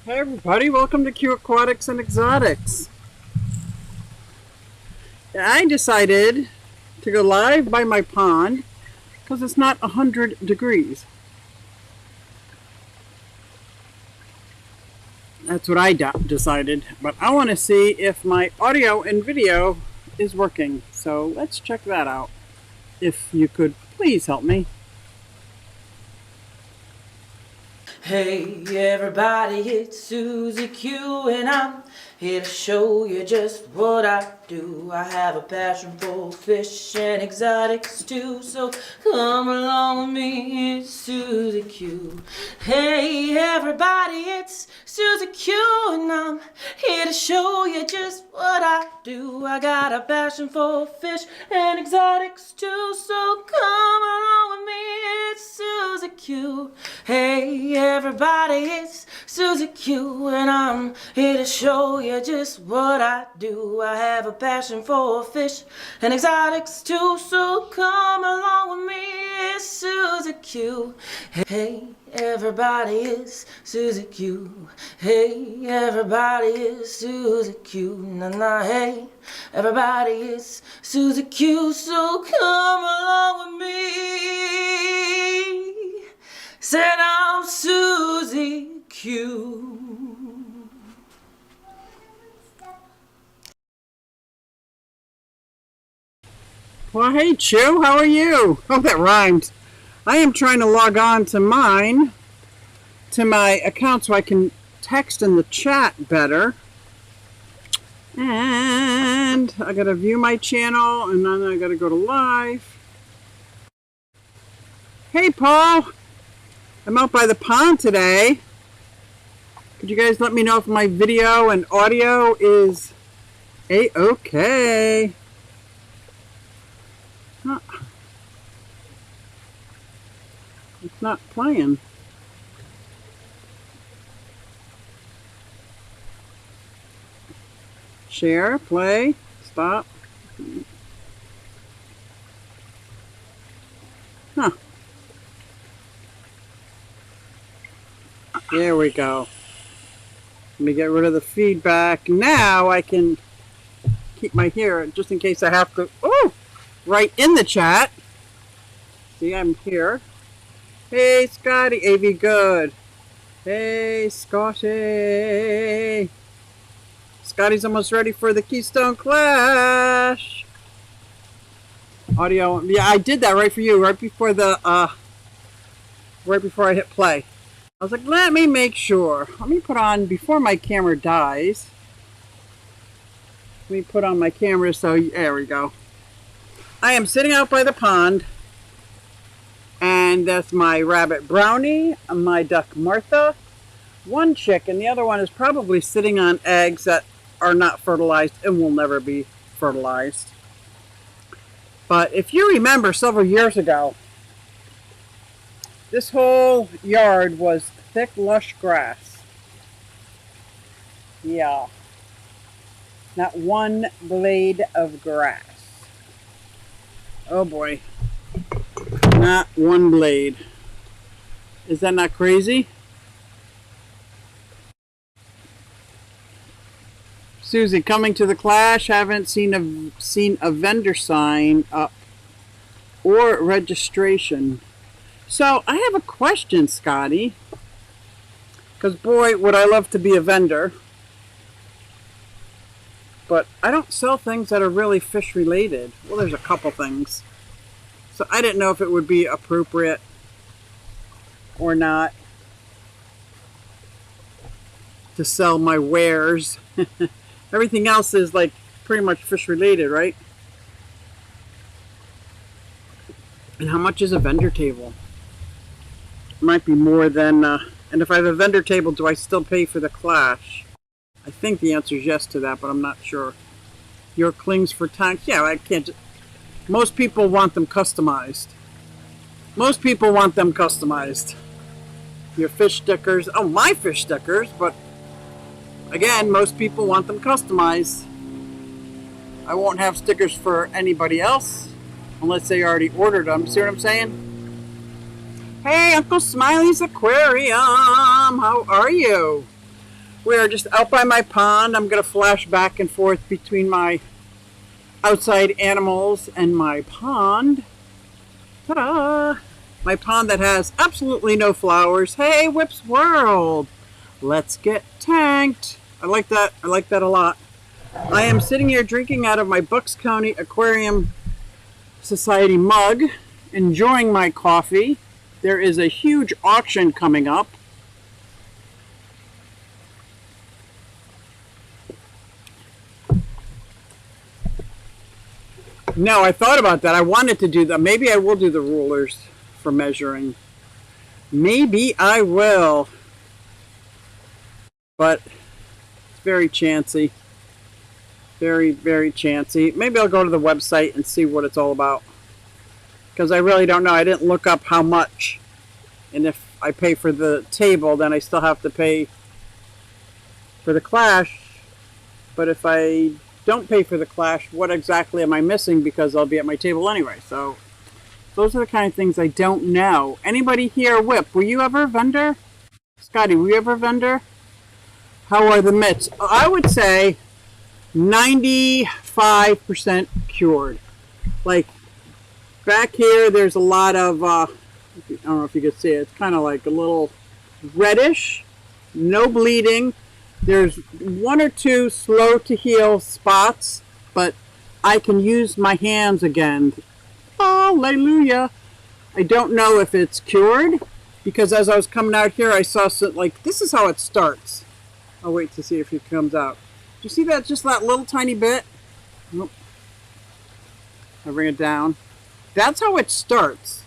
Hey everybody, welcome to Q Aquatics and Exotics. I decided to go live by my pond because it's not 100 degrees. That's what I decided, but I want to see if my audio and video is working. So let's check that out. If you could please help me. Hey everybody, it's Susie Q and I'm here to show you just what I do. I have a passion for fish and exotics too, so come along with me, it's Susie Q. Hey everybody, it's Susie Q and I'm here to show you just what I do. I got a passion for fish and exotics too, so come along with me, it's Susie Q. Hey everybody, it's Susie Q and I'm here to show you just what I do. I have a passion for fish and exotics too, so come along with me, it's Susie Q. Hey everybody, it's Susie Q. Hey everybody, it's Susie Q. Nah, hey everybody, it's Susie Q, so come along with me. Said I'm Susie Q. Well, hey Chew, how are you? Oh, that rhymed. I am trying to log on to my account so I can text in the chat better. And I gotta view my channel and then I gotta go to live. Hey Paul, I'm out by the pond today. Could you guys let me know if my video and audio is a-okay? Huh. It's not playing. Share, play, stop. Huh. There we go. Let me get rid of the feedback. Now I can keep my hair just in case I have to. Oh, right in the chat. See, I'm here. Hey, Scotty. AV good. Hey, Scotty. Scotty's almost ready for the Keystone Clash. Audio. Yeah, I did that right for you. Right before I hit play. I was like, let me make sure. Let me put on, before my camera dies, let me put on my camera so, there we go. I am sitting out by the pond, and that's my rabbit Brownie, my duck Martha, one chick, and the other one is probably sitting on eggs that are not fertilized and will never be fertilized. But if you remember several years ago, this whole yard was thick, lush grass. Yeah. Not one blade of grass. Oh boy. Not one blade. Is that not crazy? Susie, coming to the clash. Haven't seen a vendor sign up or registration. So I have a question, Scotty, because boy, would I love to be a vendor, but I don't sell things that are really fish related. Well, there's a couple things. So I didn't know if it would be appropriate or not to sell my wares. Everything else is like pretty much fish related, right? And how much is a vendor table? Might be more than, and if I have a vendor table, do I still pay for the clash? I think the answer is yes to that, but I'm not sure. Your clings for tanks, yeah, I can't. Most people want them customized. Most people want them customized. Your fish stickers, oh, my fish stickers, but again, most people want them customized. I won't have stickers for anybody else unless they already ordered them. See what I'm saying? Hey, Uncle Smiley's Aquarium, how are you? We are just out by my pond. I'm going to flash back and forth between my outside animals and my pond. Ta-da! My pond that has absolutely no flowers. Hey, Whip's World! Let's get tanked. I like that. I like that a lot. I am sitting here drinking out of my Bucks County Aquarium Society mug, enjoying my coffee. There is a huge auction coming up. No, I thought about that. I wanted to do that. Maybe I will do the rulers for measuring. Maybe I will. But it's very chancy. Very, very chancy. Maybe I'll go to the website and see what it's all about. Because I really don't know. I didn't look up how much. And if I pay for the table, then I still have to pay for the clash. But if I don't pay for the clash, what exactly am I missing? Because I'll be at my table anyway. So those are the kind of things I don't know. Anybody here, Whip, were you ever a vendor? Scotty, were you ever a vendor? How are the mitts? I would say 95% cured. Like back here, there's a lot of, I don't know if you can see it, it's kind of like a little reddish, no bleeding. There's one or two slow to heal spots, but I can use my hands again. Hallelujah. I don't know if it's cured, because as I was coming out here, I saw some, like, this is how it starts. I'll wait to see if it comes out. Do you see that? Just that little tiny bit? Nope. I bring it down. That's how it starts.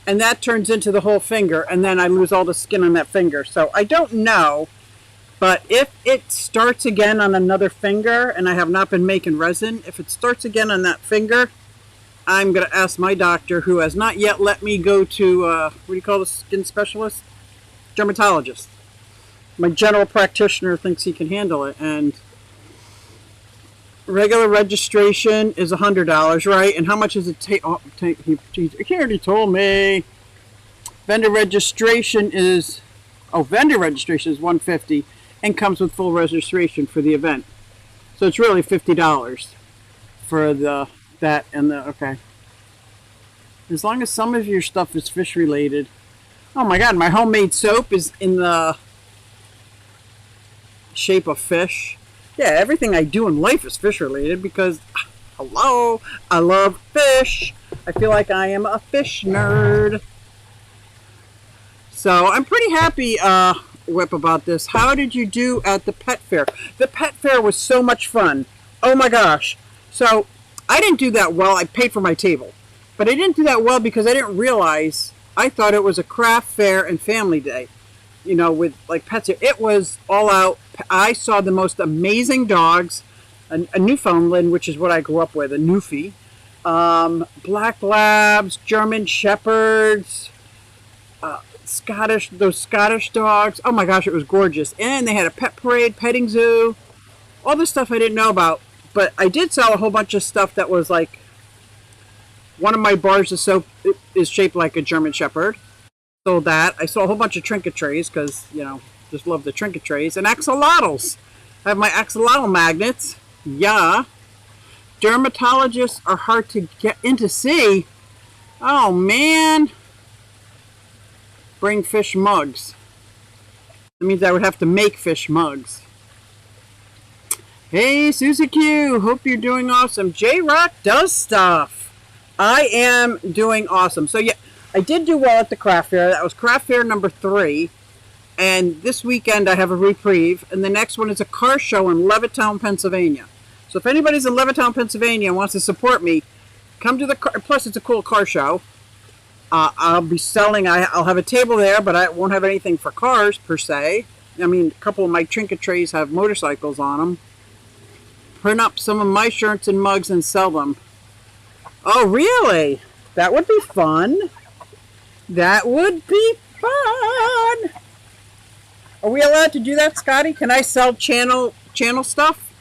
And that turns into the whole finger, and then I lose all the skin on that finger. So I don't know. But if it starts again on another finger, and I have not been making resin, if it starts again on that finger, I'm going to ask my doctor, who has not yet let me go to, what do you call the skin specialist? Dermatologist. My general practitioner thinks he can handle it. And regular registration is $100, right? And how much does it take? Oh, he already told me. Vendor registration is $150. And comes with full registration for the event. So it's really $50 for that and the, okay. As long as some of your stuff is fish related. Oh my God, my homemade soap is in the shape of fish. Yeah, everything I do in life is fish related because, hello, I love fish. I feel like I am a fish nerd. So I'm pretty happy, Whip, about this. How did you do at the pet fair? The pet fair was so much fun. Oh my gosh. So I didn't do that well. I paid for my table. But I didn't do that well because I didn't realize, I thought it was a craft fair and family day. You know, with like pets. It was all out. I saw the most amazing dogs. A Newfoundland, which is what I grew up with, a Newfie. Black Labs, German Shepherds, those Scottish dogs. Oh my gosh, it was gorgeous. And they had a pet parade, petting zoo, all the stuff I didn't know about. But I did sell a whole bunch of stuff that was like, one of my bars of soap is shaped like a German Shepherd. Sold that. I saw a whole bunch of trinket trays because, you know, just love the trinket trays. And axolotls. I have my axolotl magnets. Yeah. Dermatologists are hard to get in to see. Oh man. Bring fish mugs. That means I would have to make fish mugs. Hey, Susie Q. Hope you're doing awesome. J-Rock does stuff. I am doing awesome. So yeah, I did do well at the craft fair. That was craft fair number 3. And this weekend I have a reprieve. And the next one is a car show in Levittown, Pennsylvania. So if anybody's in Levittown, Pennsylvania and wants to support me, come to the car. Plus it's a cool car show. I'll be selling, I'll have a table there, but I won't have anything for cars per se. I mean, a couple of my trinket trays have motorcycles on them. Print up some of my shirts and mugs and sell them. Oh, really? That would be fun. That would be fun. Are we allowed to do that, Scotty? Can I sell channel stuff?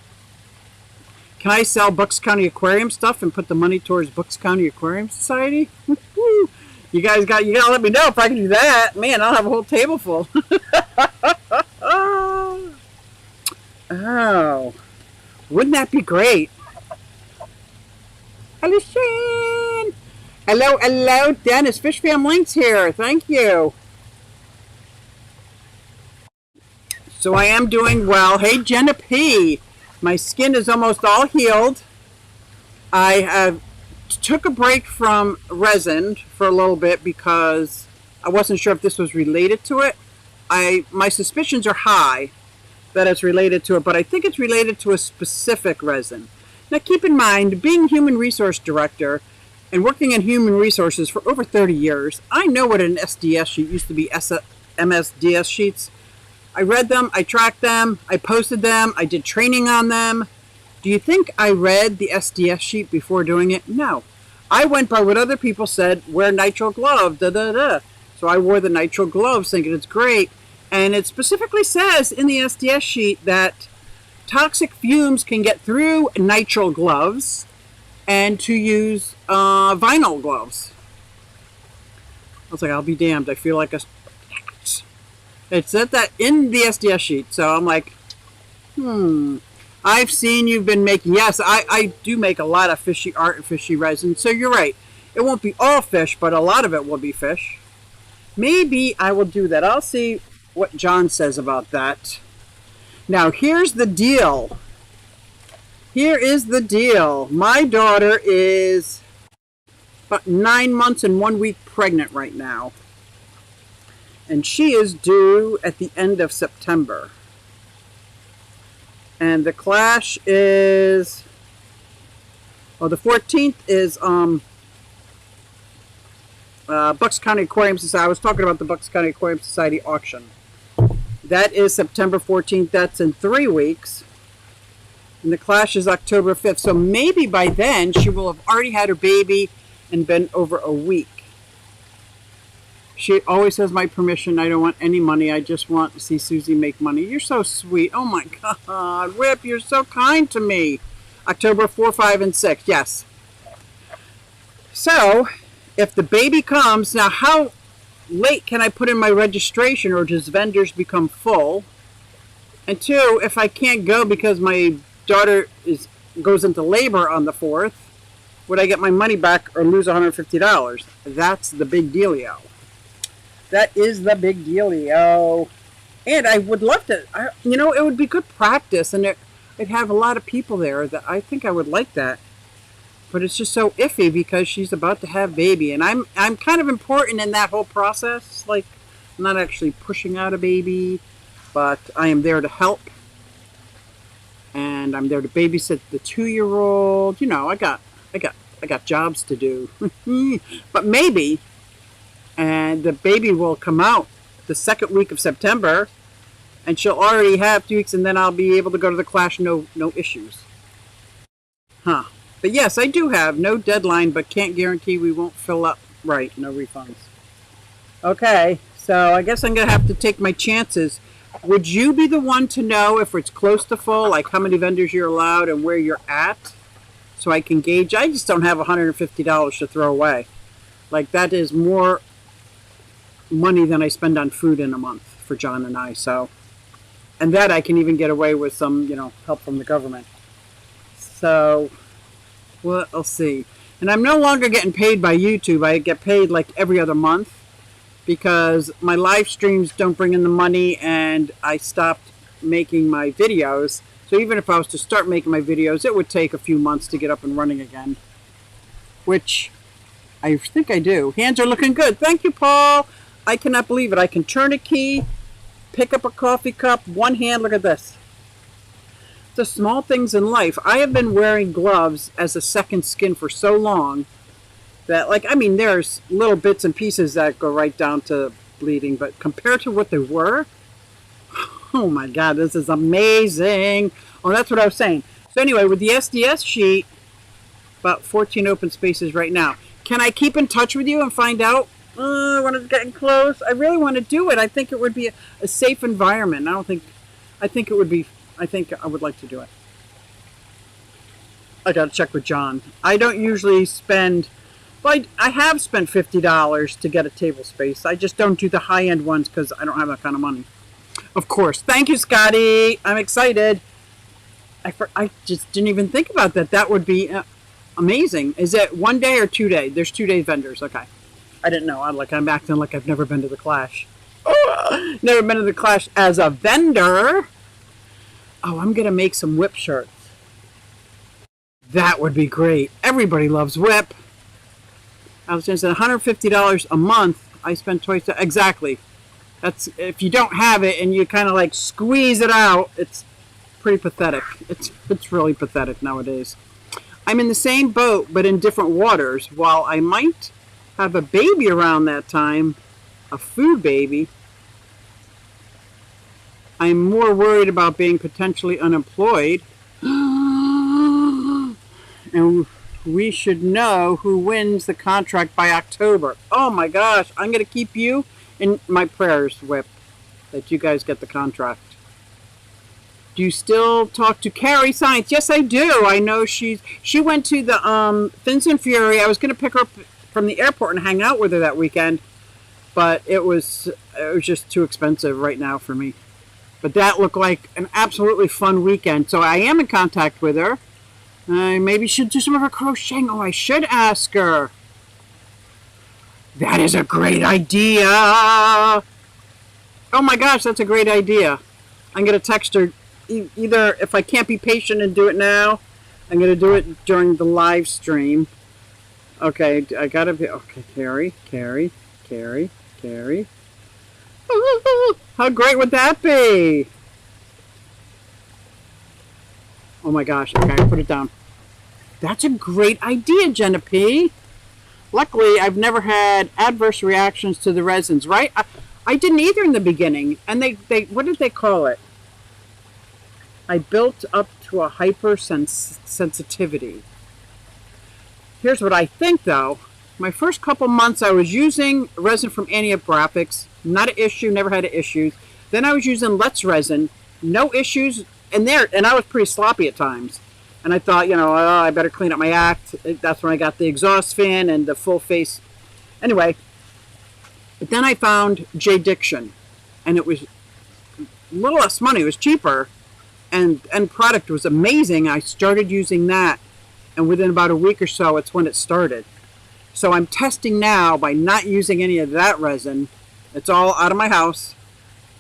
Can I sell Bucks County Aquarium stuff and put the money towards Bucks County Aquarium Society? You guys gotta let me know if I can do that. Man, I'll have a whole table full. Oh, wouldn't that be great? Hello, Shane. Hello, Dennis. Fish Fam Links here. Thank you. So I am doing well. Hey, Jenna P. My skin is almost all healed. I took a break from resin for a little bit because I wasn't sure if this was related to it. My suspicions are high that it's related to it, but I think it's related to a specific resin. Now keep in mind, being human resource director and working in human resources for over 30 years, I know what an SDS sheet used to be, MSDS sheets. I read them, I tracked them, I posted them, I did training on them. Do you think I read the SDS sheet before doing it? No. I went by what other people said, wear nitrile gloves, So I wore the nitrile gloves thinking it's great. And it specifically says in the SDS sheet that toxic fumes can get through nitrile gloves and to use vinyl gloves. I was like, I'll be damned. I feel like a... It said that in the SDS sheet. So I'm like, I've seen you've been making... Yes, I do make a lot of fishy art and fishy resin. So you're right. It won't be all fish, but a lot of it will be fish. Maybe I will do that. I'll see what John says about that. Now, here's the deal. Here is the deal. My daughter is about 9 months and 1 week pregnant right now. And she is due at the end of September. And the clash is... Oh, the 14th is Bucks County Aquarium Society. I was talking about the Bucks County Aquarium Society auction. That is September 14th. That's in 3 weeks. And the clash is October 5th. So maybe by then she will have already had her baby and been over a week. She always has my permission. I don't want any money. I just want to see Susie make money. You're so sweet. Oh my God. Rip, you're so kind to me. October 4, 5, and 6. Yes. So if the baby comes, now how late can I put in my registration, or does vendors become full? And 2, if I can't go because my daughter goes into labor on the 4th, would I get my money back or lose $150? That's the big dealio. That is the big dealio. And I would love to, it would be good practice, and I'd have a lot of people there that I think I would like that. But it's just so iffy because she's about to have baby, and I'm kind of important in that whole process. Like, I'm not actually pushing out a baby, but I am there to help, and I'm there to babysit the 2-year-old. I got jobs to do. But maybe, and the baby will come out the 2nd week of September, and she'll already have 2 weeks, and then I'll be able to go to the clash, no issues. Huh. But yes, I do have no deadline, but can't guarantee we won't fill up. Right, no refunds. Okay, so I guess I'm going to have to take my chances. Would you be the one to know if it's close to full, like how many vendors you're allowed and where you're at, so I can gauge? I just don't have $150 to throw away. Like, that is more money than I spend on food in a month for John and I. So, and that I can even get away with some, help from the government. So... well, I'll see. And I'm no longer getting paid by YouTube. I get paid like every other month because my live streams don't bring in the money, and I stopped making my videos. So even if I was to start making my videos, it would take a few months to get up and running again, which I think I do. Hands are looking good. Thank you, Paul. I cannot believe it. I can turn a key, pick up a coffee cup, one hand. Look at this. The small things in life. I have been wearing gloves as a second skin for so long that, there's little bits and pieces that go right down to bleeding, but compared to what they were, oh my God, this is amazing. Oh, that's what I was saying. So anyway, with the SDS sheet, about 14 open spaces right now. Can I keep in touch with you and find out when it's getting close? I really want to do it. I think it would be a safe environment. I think I would like to do it. I gotta check with John. I don't usually spend, but I have spent $50 to get a table space. I just don't do the high-end ones because I don't have that kind of money. Of course. Thank you, Scotty. I'm excited. I just didn't even think about that. That would be amazing. Is it 1 day or 2 day? There's 2 day vendors. Okay. I didn't know. I'm acting like I've never been to the Clash. Never been to the Clash as a vendor. Oh, I'm going to make some whip shirts. That would be great. Everybody loves whip. I was going to say $150 a month. I spend twice. Exactly. That's if you don't have it and you kind of like squeeze it out. It's pretty pathetic. It's really pathetic nowadays. I'm in the same boat, but in different waters. While I might have a baby around that time, a food baby, I'm more worried about being potentially unemployed. And we should know who wins the contract by October. Oh my gosh, I'm going to keep you in my prayers, Whip, that you guys get the contract. Do you still talk to Carrie Science? Yes, I do. I know she went to the Fins and Fury. I was going to pick her up from the airport and hang out with her that weekend, but it was just too expensive right now for me. But that looked like an absolutely fun weekend. So I am in contact with her. I maybe should do some of her crocheting. Oh, I should ask her. That is a great idea. Oh my gosh, that's a great idea. I'm going to text her. Either if I can't be patient and do it now, I'm going to do it during the live stream. Okay, I got to be... Okay, Carrie. How great would that be? Oh my gosh. Okay, put it down. That's a great idea, Jenna P. Luckily, I've never had adverse reactions to the resins, right? I didn't either in the beginning. And they what did they call it? I built up to a hypersensitivity. Here's what I think, though. My first couple months, I was using resin from Antioch Graphics. Not an issue, never had issues. Then I was using Let's Resin. No issues. And I was pretty sloppy at times. And I thought, I better clean up my act. That's when I got the exhaust fan and the full face. Anyway, but then I found J. Diction. And it was a little less money. It was cheaper. And end product was amazing. I started using that. And within about a week or so, it's when it started. So I'm testing now by not using any of that resin. It's all out of my house.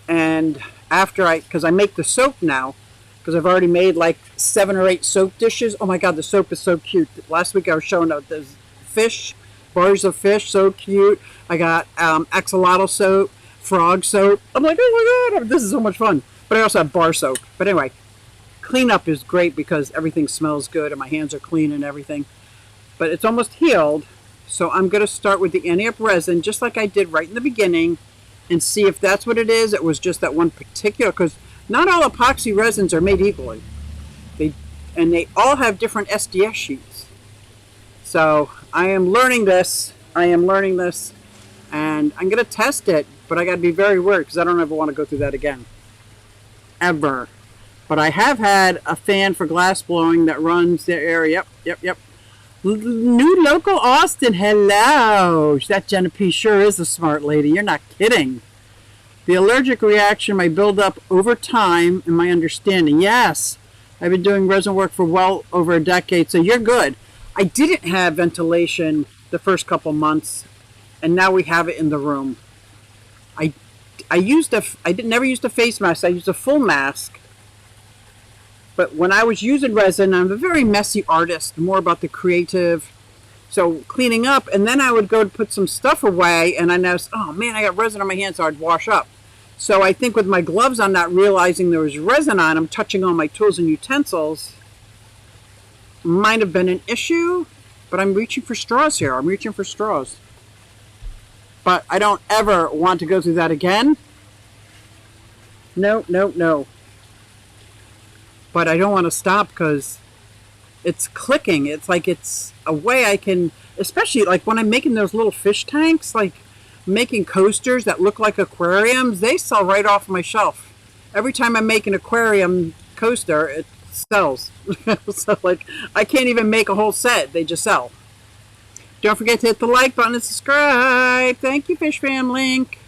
And because I make the soap now, because I've already made like 7 or 8 soap dishes. Oh my God, the soap is so cute. Last week I was showing out the fish, bars of fish, so cute. I got axolotl soap, frog soap. I'm like, oh my God, this is so much fun. But I also have bar soap. But anyway, cleanup is great because everything smells good and my hands are clean and everything. But it's almost healed. So I'm going to start with the Antioch resin, just like I did right in the beginning, and see if that's what it is. It was just that one particular, because not all epoxy resins are made equally. They all have different SDS sheets. So I am learning this, and I'm going to test it, but I got to be very worried because I don't ever want to go through that again. Ever. But I have had a fan for glass blowing that runs the area. Yep. New local Austin, hello. That Jenna P sure is a smart lady. You're not kidding. The allergic reaction may build up over time in my understanding. Yes, I've been doing resin work for well over a decade, so you're good. I didn't have ventilation the first couple months, and now we have it in the room. I never used a face mask. I used a full mask. But when I was using resin, I'm a very messy artist, more about the creative. So cleaning up, and then I would go to put some stuff away, and I noticed, oh man, I got resin on my hands, so I'd wash up. So I think with my gloves on, not realizing there was resin on them, touching all my tools and utensils, might have been an issue, but I'm reaching for straws here. But I don't ever want to go through that again. No. But I don't want to stop because it's clicking. It's like it's a way I can, especially like when I'm making those little fish tanks, like making coasters that look like aquariums, they sell right off my shelf. Every time I make an aquarium coaster, it sells. So like I can't even make a whole set. They just sell. Don't forget to hit the like button and subscribe. Thank you, Fish Fam Link.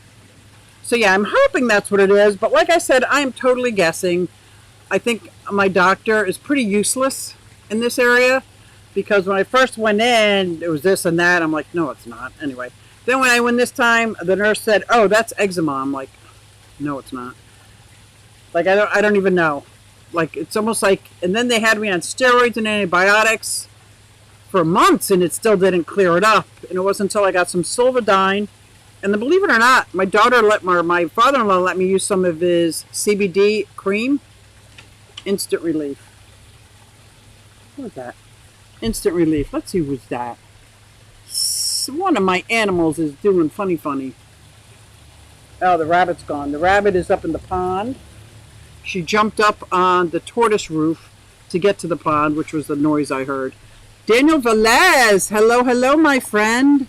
So yeah, I'm hoping that's what it is. But like I said, I'm totally guessing. I think my doctor is pretty useless in this area because when I first went in, it was this and that. I'm like, no, it's not. Anyway, then when I went this time, the nurse said, oh, that's eczema. I'm like, no, it's not. Like, I don't even know. Like, it's almost like, and then they had me on steroids and antibiotics for months, and it still didn't clear it up. And it wasn't until I got some Silvadine, and then believe it or not, my father-in-law let me use some of his CBD cream. Instant relief. What was that? Instant relief. Let's see who's that. One of my animals is doing funny. Oh, the rabbit's gone. The rabbit is up in the pond. She jumped up on the tortoise roof to get to the pond, which was the noise I heard. Daniel Velez, hello, my friend.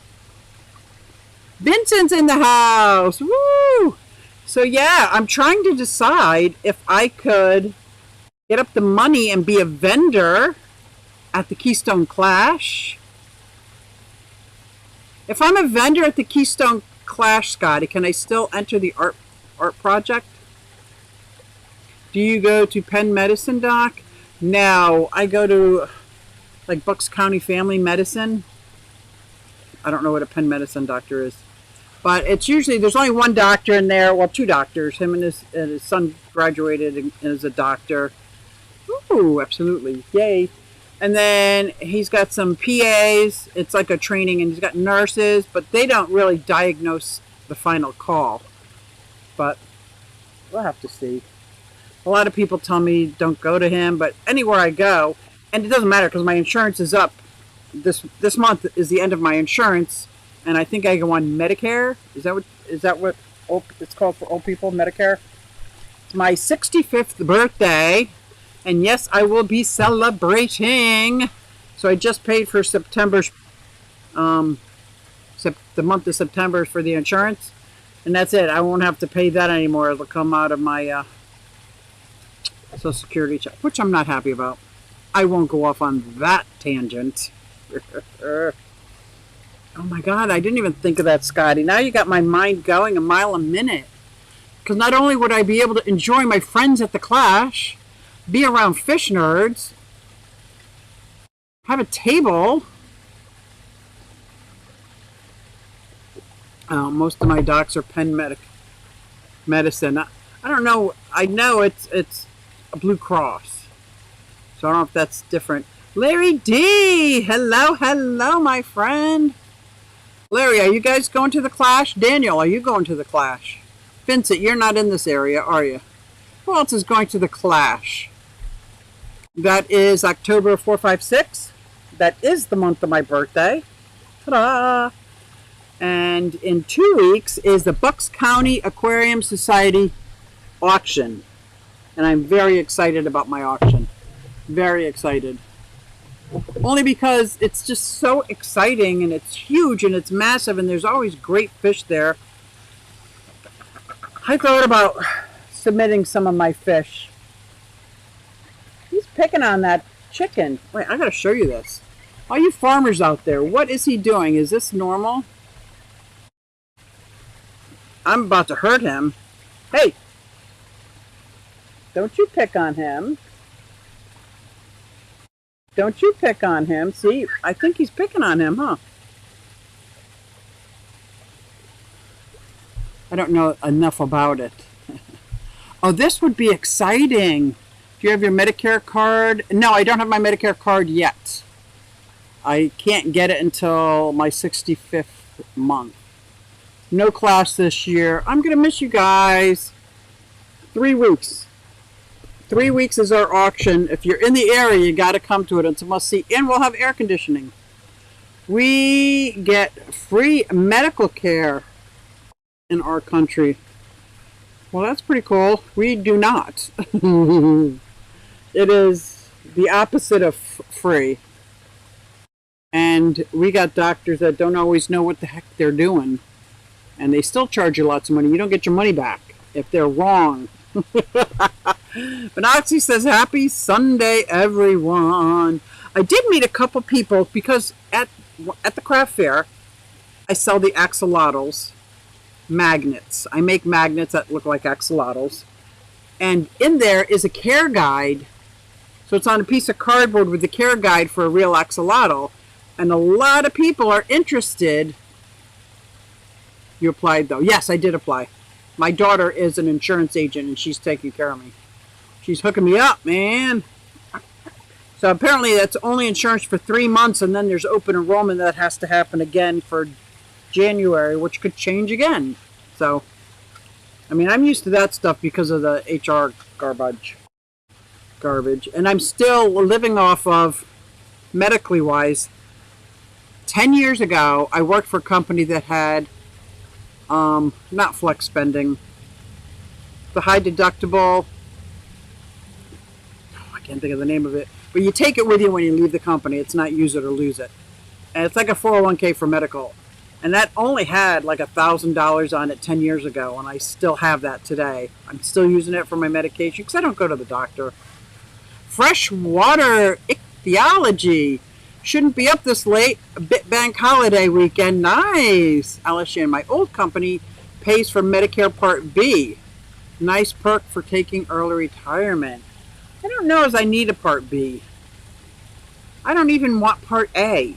Vincent's in the house. Woo! So yeah, I'm trying to decide if I could get up the money and be a vendor at the Keystone Clash. If I'm a vendor at the Keystone Clash, Scotty, can I still enter the art project? Do you go to Penn Medicine, Doc? No, I go to like Bucks County Family Medicine. I don't know what a Penn Medicine doctor is. But it's usually, there's only one doctor in there. Well, two doctors. Him and his son graduated and is a doctor. Ooh, absolutely. Yay. And then he's got some PAs. It's like a training, and he's got nurses, but they don't really diagnose the final call. But we'll have to see. A lot of people tell me don't go to him, but anywhere I go, and it doesn't matter because my insurance is up. This month is the end of my insurance, and I think I go on Medicare. Is that what it's called for old people, Medicare? It's my 65th birthday, and yes, I will be celebrating. So I just paid for September's, the month of September for the insurance, and that's it. I won't have to pay that anymore. It'll come out of my Social Security check, which I'm not happy about. I won't go off on that tangent. Oh my God, I didn't even think of that, Scotty. Now you got my mind going a mile a minute. Because not only would I be able to enjoy my friends at the Clash, be around fish nerds, have a table. Most of my docs are Penn Medicine. I don't know. I know it's a Blue Cross. So I don't know if that's different. Larry D! Hello, my friend. Larry, are you guys going to the Clash? Daniel, are you going to the Clash? Vincent, you're not in this area, are you? Who else is going to the Clash? That is October 4, 5, 6. That is the month of my birthday. Ta-da! And in 2 weeks is the Bucks County Aquarium Society auction. And I'm very excited about my auction. Very excited. Only because it's just so exciting, and it's huge, and it's massive, and there's always great fish there. I thought about submitting some of my fish. He's picking on that chicken. Wait, I gotta show you this. All you farmers out there, what is he doing? Is this normal? I'm about to hurt him. Hey! Don't you pick on him. Don't you pick on him. See, I think he's picking on him, huh? I don't know enough about it. Oh, this would be exciting. Do you have your Medicare card? No, I don't have my Medicare card yet. I can't get it until my 65th month. No class this year. I'm going to miss you guys. 3 weeks. 3 weeks is our auction. If you're in the area, you got to come to it. It's a must-see. And we'll have air conditioning. We get free medical care in our country. Well, that's pretty cool. We do not. It is the opposite of free. And we got doctors that don't always know what the heck they're doing. And they still charge you lots of money. You don't get your money back if they're wrong. Benoxy says, happy Sunday, everyone. I did meet a couple people because at the craft fair, I sell the axolotls magnets. I make magnets that look like axolotls. And in there is a care guide. So it's on a piece of cardboard with the care guide for a real axolotl. And a lot of people are interested. You applied, though. Yes, I did apply. My daughter is an insurance agent, and she's taking care of me. She's hooking me up, man. So apparently that's only insurance for 3 months, and then there's open enrollment that has to happen again for January, which could change again. So, I mean, I'm used to that stuff because of the HR garbage. And I'm still living off of, medically wise, 10 years ago, I worked for a company that had, not flex spending, the high deductible, I can't think of the name of it, but you take it with you when you leave the company. It's not use it or lose it. And it's like a 401k for medical. And that only had like $1,000 on it 10 years ago, and I still have that today. I'm still using it for my medication because I don't go to the doctor. Freshwater ichthyology. Shouldn't be up this late. A bit bank holiday weekend. Nice. Alicia, and my old company pays for Medicare Part B. Nice perk for taking early retirement. I don't know as I need a Part B. I don't even want Part A.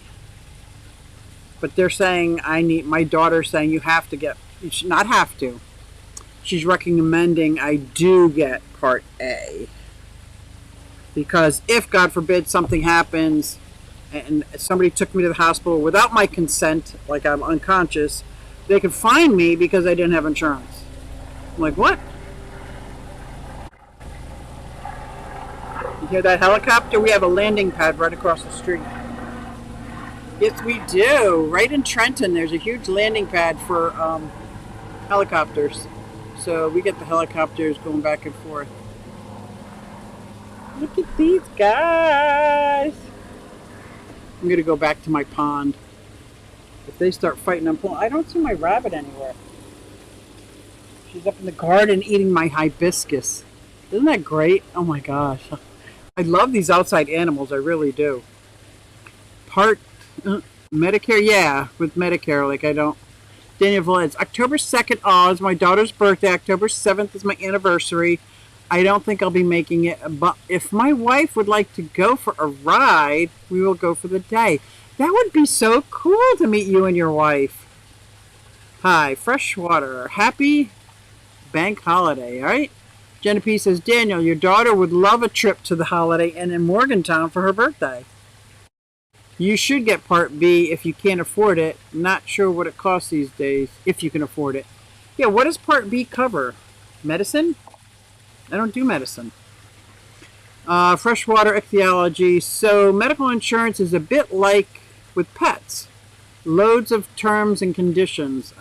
But they're saying my daughter's saying you have to get, you should not have to. She's recommending I do get Part A. Because if, God forbid, something happens and somebody took me to the hospital without my consent, like I'm unconscious, they could fine me because I didn't have insurance. I'm like, what? You hear that helicopter? We have a landing pad right across the street. Yes, we do. Right in Trenton, there's a huge landing pad for helicopters. So we get the helicopters going back and forth. Look at these guys. I'm going to go back to my pond. If they start fighting, I'm pulling. I don't see my rabbit anywhere. She's up in the garden eating my hibiscus. Isn't that great? Oh my gosh. I love these outside animals. I really do. Medicare, yeah, with Medicare, like I don't. Daniel Valens, October 2nd, is my daughter's birthday. October 7th is my anniversary. I don't think I'll be making it, but if my wife would like to go for a ride, we will go for the day. That would be so cool to meet you and your wife. Hi, Freshwater. Happy bank holiday, all right? Jenna P says, Daniel, your daughter would love a trip to the Holiday Inn in Morgantown for her birthday. You should get Part B if you can't afford it. Not sure what it costs these days, if you can afford it. Yeah, what does Part B cover? Medicine? I don't do medicine. Freshwater ichthyology. So medical insurance is a bit like with pets. Loads of terms and conditions.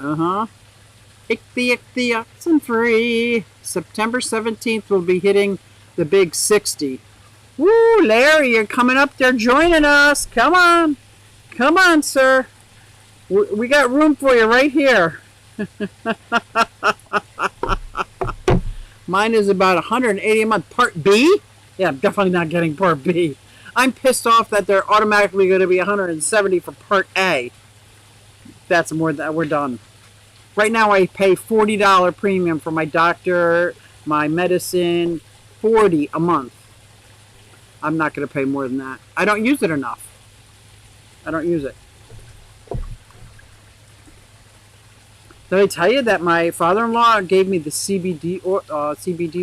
Oxen-free. September 17th will be hitting the big 60. Woo, Larry, you're coming up there joining us. Come on. Come on, sir. We got room for you right here. Mine is about $180 a month. Part B? Yeah, I'm definitely not getting Part B. I'm pissed off that they're automatically going to be $170 for Part A. That's more than we're done. Right now I pay $40 premium for my doctor, my medicine, $40 a month. I'm not going to pay more than that. I don't use it enough. I don't use it. Did I tell you that my father-in-law gave me the CBD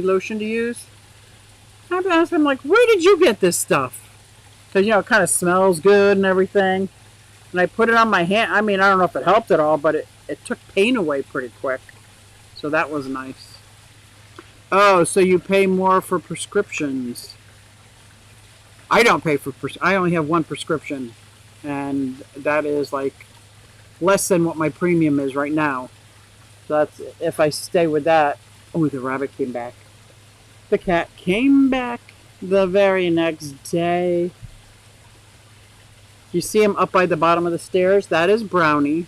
lotion to use? I asked him, like, where did you get this stuff? Because, it kind of smells good and everything. And I put it on my hand. I mean, I don't know if it helped at all, but it took pain away pretty quick. So that was nice. Oh, so you pay more for prescriptions. I don't pay for I only have one prescription. And that is, like, less than what my premium is right now. So that's if I stay with that. Oh, the rabbit came back. The cat came back the very next day. You see him up by the bottom of the stairs? That is Brownie.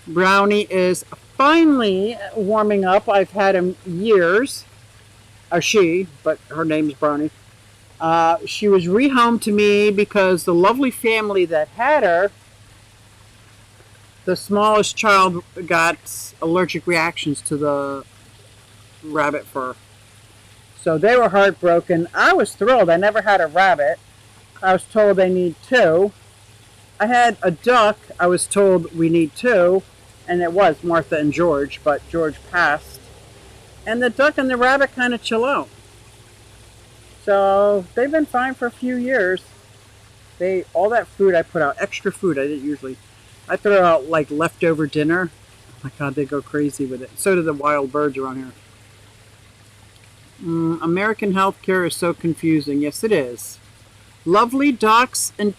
Brownie is finally warming up. I've had him years. Or she, but her name's Brownie. She was rehomed to me because the lovely family that had her, the smallest child got allergic reactions to the rabbit fur. So they were heartbroken. I was thrilled. I never had a rabbit. I was told I need two. I had a duck. I was told we need two. And it was Martha and George, but George passed. And the duck and the rabbit kind of chill out. So they've been fine for a few years. All that food I put out, extra food I didn't usually. I throw out like leftover dinner. Oh my God, they go crazy with it. So do the wild birds around here. American healthcare is so confusing. Yes, it is. Lovely ducks and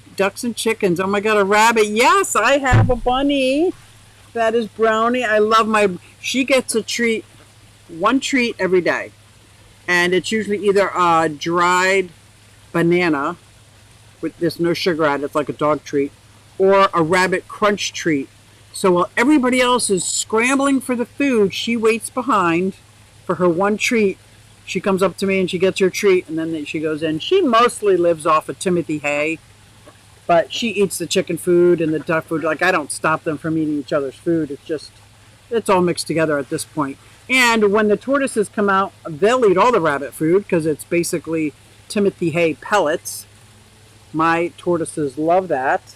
chickens. Oh my God, a rabbit. Yes, I have a bunny. That is Brownie. I love she gets a treat, one treat every day. And it's usually either a dried banana with there's no sugar added, it's like a dog treat, or a rabbit crunch treat. So while everybody else is scrambling for the food, she waits behind for her one treat. She comes up to me and she gets her treat, and then she goes in. She mostly lives off of Timothy hay, but she eats the chicken food and the duck food. Like, I don't stop them from eating each other's food. It's all mixed together at this point. And when the tortoises come out, they'll eat all the rabbit food because it's basically Timothy hay pellets. My tortoises love that.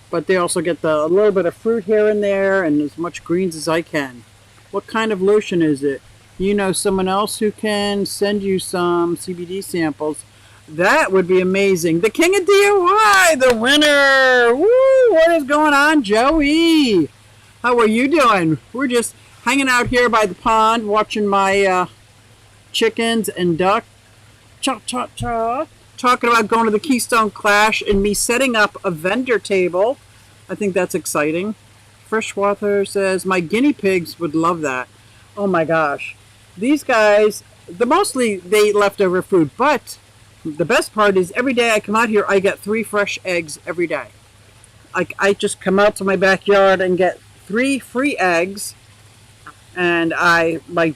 But they also get a little bit of fruit here and there and as much greens as I can. What kind of lotion is it? You know someone else who can send you some CBD samples. That would be amazing. The King of DIY, the winner. Woo! What is going on, Joey? How are you doing? We're just hanging out here by the pond watching my chickens and duck. Talking about going to the Keystone Clash and me setting up a vendor table. I think that's exciting. Freshwater says, my guinea pigs would love that. Oh my gosh. These guys, they eat leftover food, but the best part is every day I come out here, I get 3 fresh eggs every day. I just come out to my backyard and get 3 free eggs. And my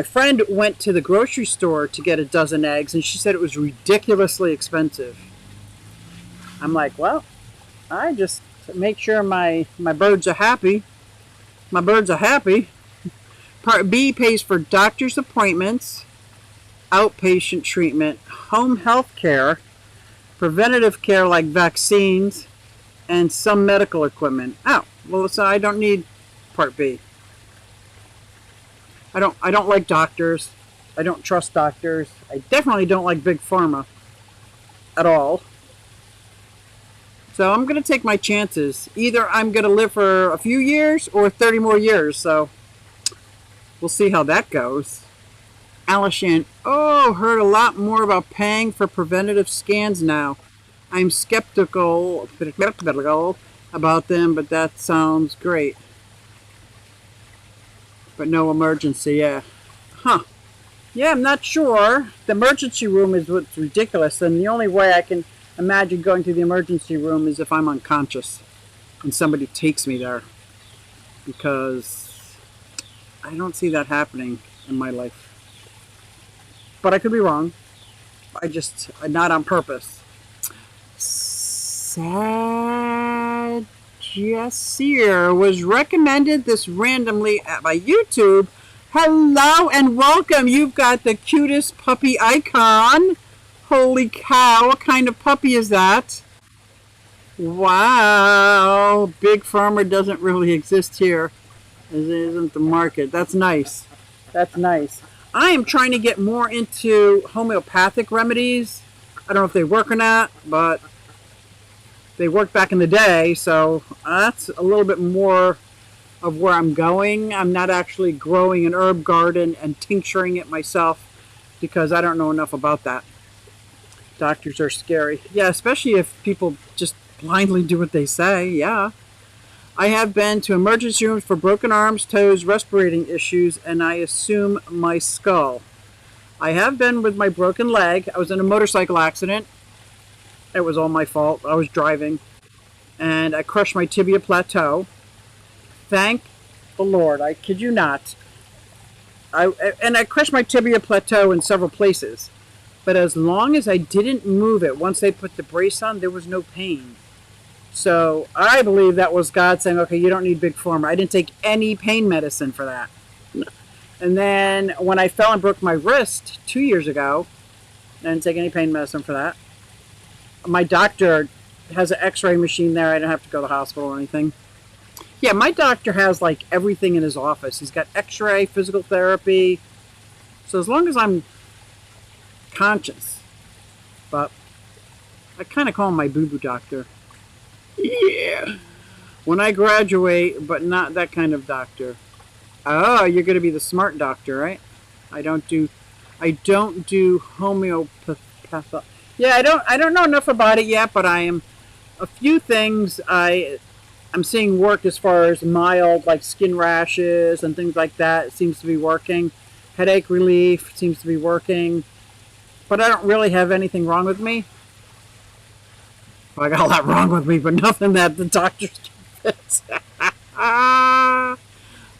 friend went to the grocery store to get a dozen eggs, and she said it was ridiculously expensive. I'm like, well, I just make sure my birds are happy. My birds are happy. Part B pays for doctor's appointments, outpatient treatment, home health care, preventative care like vaccines, and some medical equipment. Oh, well, so I don't need Part B. I don't like doctors. I don't trust doctors. I definitely don't like Big Pharma at all. So I'm going to take my chances. Either I'm going to live for a few years or 30 more years. So we'll see how that goes. Alishan, heard a lot more about paying for preventative scans now. I'm skeptical about them, but that sounds great. But no emergency, yeah. Huh. Yeah, I'm not sure. The emergency room is what's ridiculous, and the only way I can imagine going to the emergency room is if I'm unconscious and somebody takes me there. Because I don't see that happening in my life. But I could be wrong. Not on purpose. Jessir was recommended this randomly by YouTube. Hello and welcome. You've got the cutest puppy icon. Holy cow, what kind of puppy is that? Wow, Big Pharma doesn't really exist here. It isn't the market. That's nice. That's nice. I am trying to get more into homeopathic remedies. I don't know if they work or not, but they worked back in the day, so that's a little bit more of where I'm going. I'm not actually growing an herb garden and tincturing it myself because I don't know enough about that. Doctors are scary. Yeah, especially if people just blindly do what they say. Yeah. I have been to emergency rooms for broken arms, toes, respirating issues, and I assume my skull. I have been with my broken leg. I was in a motorcycle accident. It was all my fault. I was driving, and I crushed my tibia plateau. Thank the Lord. I kid you not. I crushed my tibia plateau in several places. But as long as I didn't move it, once they put the brace on, there was no pain. So I believe that was God saying, okay, you don't need Big Pharma. I didn't take any pain medicine for that. And then when I fell and broke my wrist 2 years ago, I didn't take any pain medicine for that. My doctor has an x-ray machine there. I didn't have to go to the hospital or anything. Yeah, my doctor has like everything in his office. He's got x-ray, physical therapy. So as long as I'm conscious. But I kind of call him my boo-boo doctor. Yeah. When I graduate, but not that kind of doctor. Oh, you're going to be the smart doctor, right? I don't do homeopathy. Yeah, I don't know enough about it yet, but I am a few things I'm seeing work as far as mild like skin rashes and things like that. It seems to be working. Headache relief seems to be working. But I don't really have anything wrong with me. Well, I got a lot wrong with me, but nothing that the doctors can fix.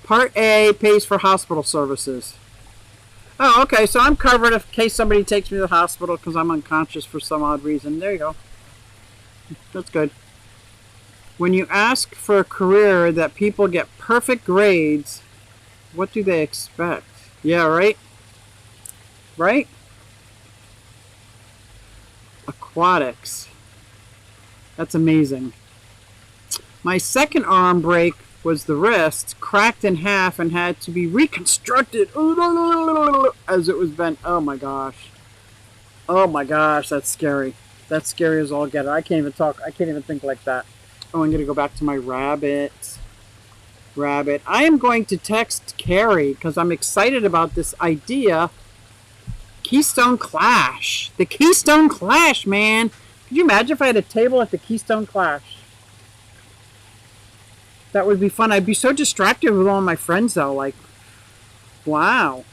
Part A pays for hospital services. Oh, okay, so I'm covered in case somebody takes me to the hospital because I'm unconscious for some odd reason. There you go. That's good. When you ask for a career that people get perfect grades, what do they expect? Yeah, right? Right? Aquatics. That's amazing. My second arm break was the wrist, cracked in half and had to be reconstructed as it was bent. Oh my gosh. Oh my gosh, that's scary. That's scary as all get it. I can't even talk. I can't even think like that. Oh, I'm going to go back to my rabbit. I am going to text Carrie because I'm excited about this idea. Keystone Clash. The Keystone Clash, man. Could you imagine if I had a table at the Keystone Clash? That would be fun. I'd be so distracted with all my friends, though. Like, wow.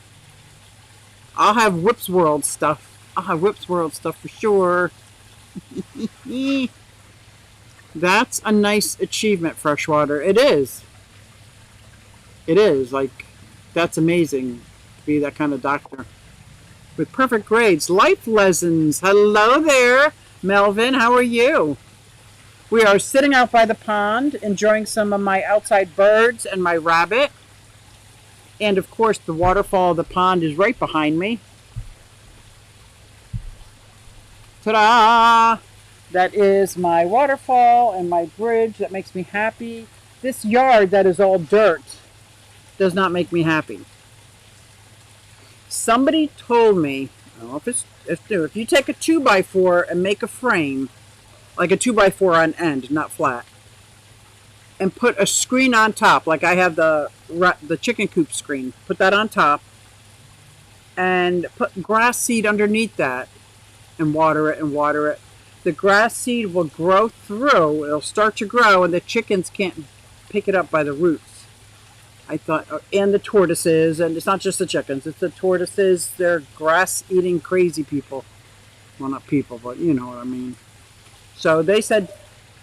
I'll have Whips World stuff. For sure. That's a nice achievement, Freshwater. It is. Like, that's amazing to be that kind of doctor. With perfect grades. Life lessons. Hello there, Melvin. How are you? We are sitting out by the pond, enjoying some of my outside birds and my rabbit. And of course, the waterfall of the pond is right behind me. Ta-da! That is my waterfall and my bridge that makes me happy. This yard that is all dirt does not make me happy. Somebody told me, I don't know if you take a 2x4 and make a frame, like a 2x4 on end, not flat, and put a screen on top, like I have the chicken coop screen, put that on top, and put grass seed underneath that, and water it. The grass seed will grow through, it'll start to grow, and the chickens can't pick it up by the roots. I thought, and the tortoises, and it's not just the chickens, it's the tortoises, they're grass-eating crazy people. Well, not people, but you know what I mean. So they said,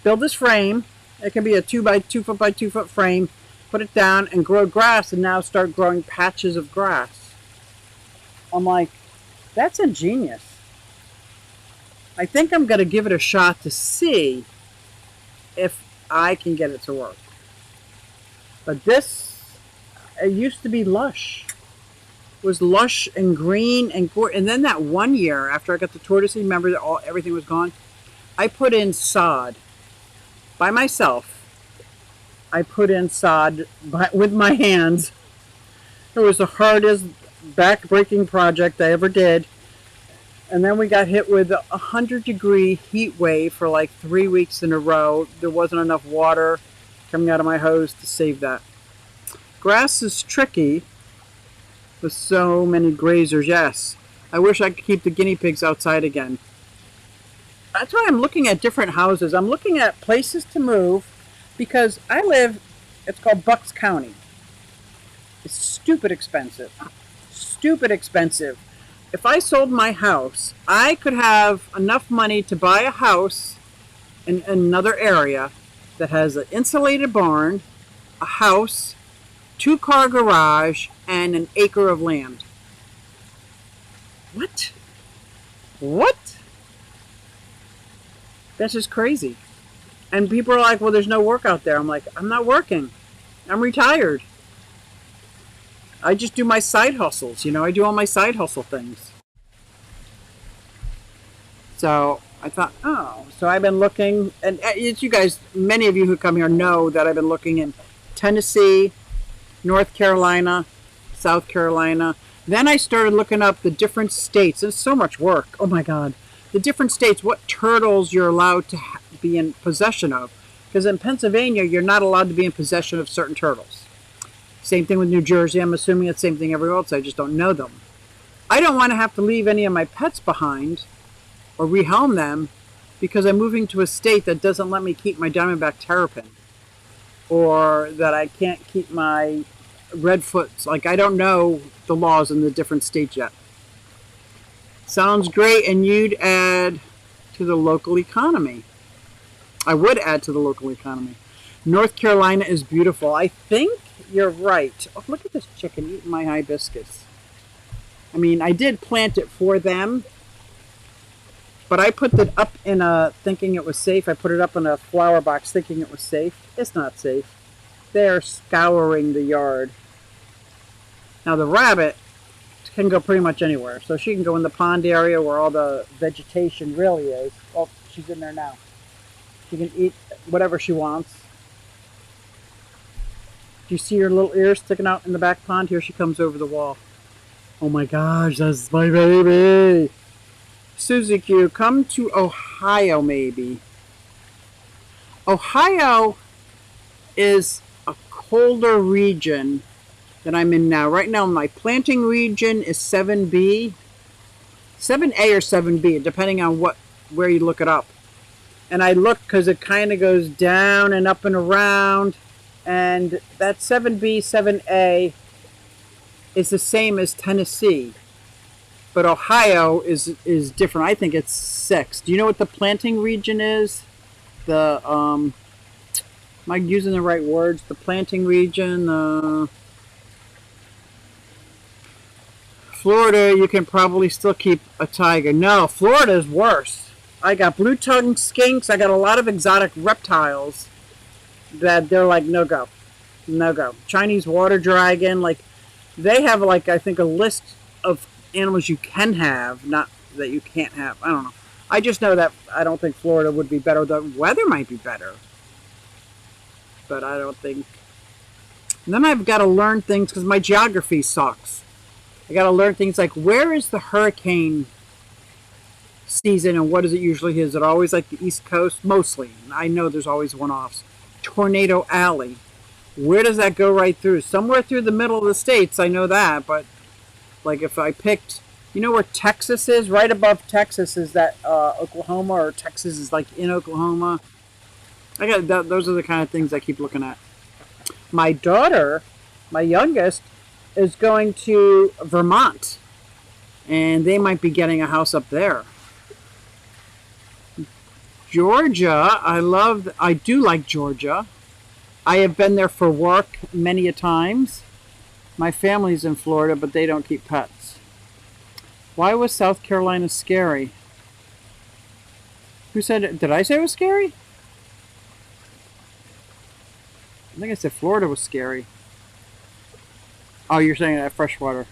build this frame, it can be a 2 foot by 2 foot frame, put it down and grow grass, and now start growing patches of grass. I'm like, that's ingenious. I think I'm going to give it a shot to see if I can get it to work. But it used to be lush. It was lush and green and gorgeous. And then that one year after I got the tortoise, remember that everything was gone? I put in sod by myself. I put in sod with my hands. It was the hardest back-breaking project I ever did. And then we got hit with a 100-degree heat wave for like 3 weeks in a row. There wasn't enough water coming out of my hose to save that. Grass is tricky with so many grazers, yes. I wish I could keep the guinea pigs outside again. That's why I'm looking at different houses. I'm looking at places to move because it's called Bucks County. It's stupid expensive. If I sold my house, I could have enough money to buy a house in another area that has an insulated barn, a house, 2-car garage, and an acre of land. What? That's just crazy. And people are like, well, there's no work out there. I'm like, I'm not working. I'm retired. I just do my side hustles. I do all my side hustle things. So I thought, oh, so I've been looking, and it's you guys, many of you who come here know that I've been looking in Tennessee, North Carolina, South Carolina. Then I started looking up the different states. It's so much work. Oh my God. The different states, what turtles you're allowed to be in possession of. Because in Pennsylvania, you're not allowed to be in possession of certain turtles. Same thing with New Jersey. I'm assuming it's the same thing everywhere else. I just don't know them. I don't want to have to leave any of my pets behind or rehome them because I'm moving to a state that doesn't let me keep my diamondback terrapin, or that I can't keep my redfoots. Like, I don't know the laws in the different states yet. Sounds great, and you'd add to the local economy. I would add to the local economy. North Carolina is beautiful. I think you're right. Oh, look at this chicken eating my hibiscus. I mean, I did plant it for them, but I put it up in thinking it was safe. I put it up in a flower box thinking it was safe. It's not safe. They're scouring the yard. Now the rabbit can go pretty much anywhere. So she can go in the pond area where all the vegetation really is. Oh, she's in there now. She can eat whatever she wants. Do you see her little ears sticking out in the back pond? Here she comes over the wall. Oh my gosh, that's my baby. Susie Q, come to Ohio maybe. Ohio is a colder region than I'm in now. Right now my planting region is 7B. 7A or 7B, depending on where you look it up. And I look because it kind of goes down and up and around. And that 7B, 7A is the same as Tennessee. But Ohio is different. I think it's 6. Do you know what the planting region is? Am I using the right words? The planting region. Florida, you can probably still keep a tiger. No, Florida is worse. I got blue-tongued skinks. I got a lot of exotic reptiles that they're like, no go. No go. Chinese water dragon, like, they have, like, I think a list of animals you can have, not that you can't have. I don't know. I just know that I don't think Florida would be better. The weather might be better, but I don't think. And then I've got to learn things because my geography sucks. I got to learn things like, where is the hurricane season and what is it usually? Is it always like the East Coast? Mostly. I know there's always one-offs. Tornado Alley. Where does that go right through? Somewhere through the middle of the states, I know that, but like if I picked, you know where Texas is? Right above Texas is that Oklahoma, or Texas is like in Oklahoma. Those are the kind of things I keep looking at. My daughter, my youngest, is going to Vermont, and they might be getting a house up there. Georgia, I do like Georgia. I have been there for work many a times. My family's in Florida, but they don't keep pets. Why was South Carolina scary? Who said it? Did I say it was scary? I think I said Florida was scary. Oh, you're saying that freshwater.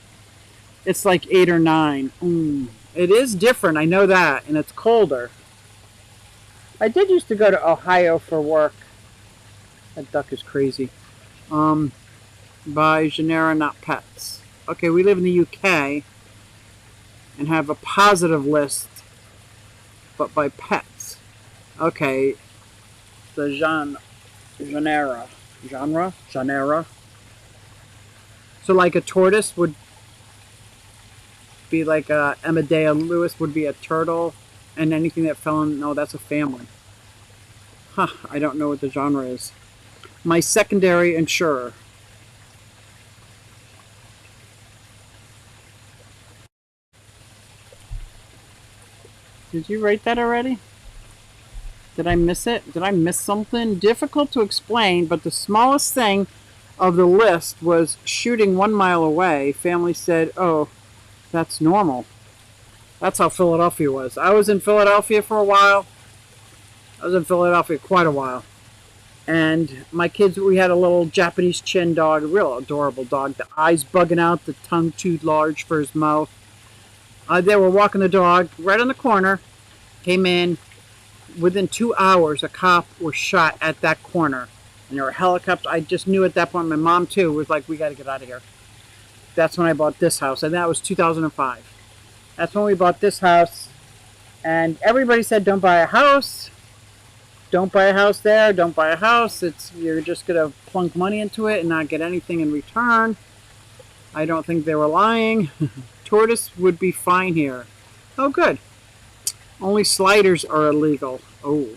It's like 8 or 9. It is different, I know that, and it's colder. I did used to go to Ohio for work. That duck is crazy. By Genera, not pets. Okay, we live in the UK and have a positive list, but by pets. Okay, the genera. So like a tortoise would be like a Amadea Lewis would be a turtle, and anything that fell in, no, that's a family. I don't know what the genre is. My secondary insurer. Did you write that already? Did I miss it? Did I miss something? Difficult to explain, but the smallest thing of the list was shooting 1 mile away. Family said, oh, that's normal. That's how Philadelphia was. I was in Philadelphia for a while. I was in Philadelphia quite a while. And my kids, we had a little Japanese chin dog, a real adorable dog. The eyes bugging out, the tongue too large for his mouth. They were walking the dog right on the corner. Came in. Within 2 hours, a cop was shot at that corner. And there were helicopters. I just knew at that point, my mom too was like, we got to get out of here. That's when I bought this house. And that was 2005. That's when we bought this house. And everybody said, don't buy a house. Don't buy a house there. Don't buy a house. You're just going to plunk money into it and not get anything in return. I don't think they were lying. Tortoise would be fine here. Oh, good. Only sliders are illegal. Oh.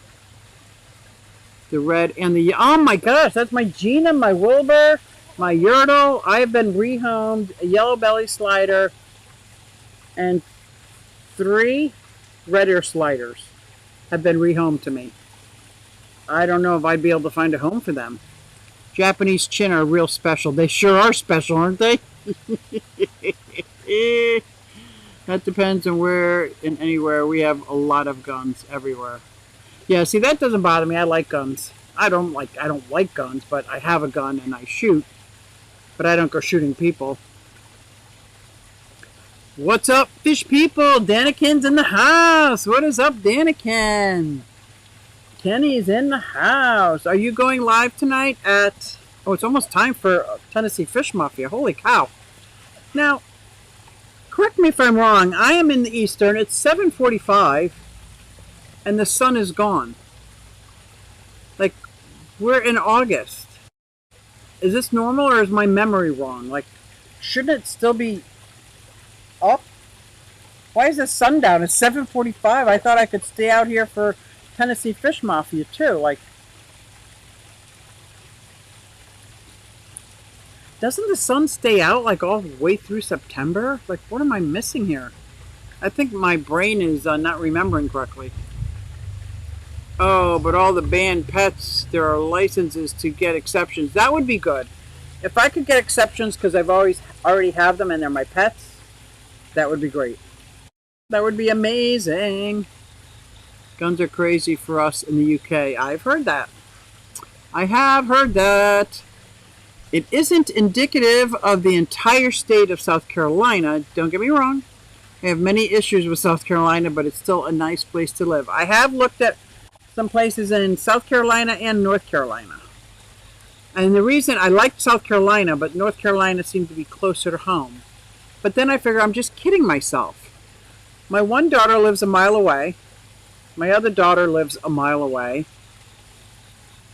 The red and the... Oh my gosh, that's my Gina, my Wilbur, my Yertle. I have been rehomed. A yellow belly slider. And 3 red ear sliders have been rehomed to me. I don't know if I'd be able to find a home for them. Japanese chin are real special. They sure are special, aren't they? That depends on where and anywhere. We have a lot of guns everywhere. Yeah, see, that doesn't bother me. I like guns. I don't like guns, but I have a gun and I shoot. But I don't go shooting people. What's up, fish people? Danikin's in the house. What is up, Danikin? Kenny's in the house. Are you going live tonight at... Oh, it's almost time for Tennessee Fish Mafia. Holy cow. Now, correct me if I'm wrong. I am in the Eastern. It's 7:45, and the sun is gone. Like, we're in August. Is this normal, or is my memory wrong? Like, shouldn't it still be up? Why is the sun down? It's 7:45. I thought I could stay out here for Tennessee Fish Mafia too. Like, doesn't the sun stay out like all the way through September? Like, what am I missing here? I think my brain is not remembering correctly. Oh, but all the banned pets, there are licenses to get exceptions. That would be good. If I could get exceptions because I've already have them and they're my pets, that would be great. That would be amazing. Guns are crazy for us in the UK. I've heard that. I have heard that. It isn't indicative of the entire state of South Carolina. Don't get me wrong. I have many issues with South Carolina, but it's still a nice place to live. I have looked at some places in South Carolina and North Carolina. And the reason I liked South Carolina, but North Carolina seemed to be closer to home. But then I figure I'm just kidding myself. My one daughter lives a mile away. My other daughter lives a mile away.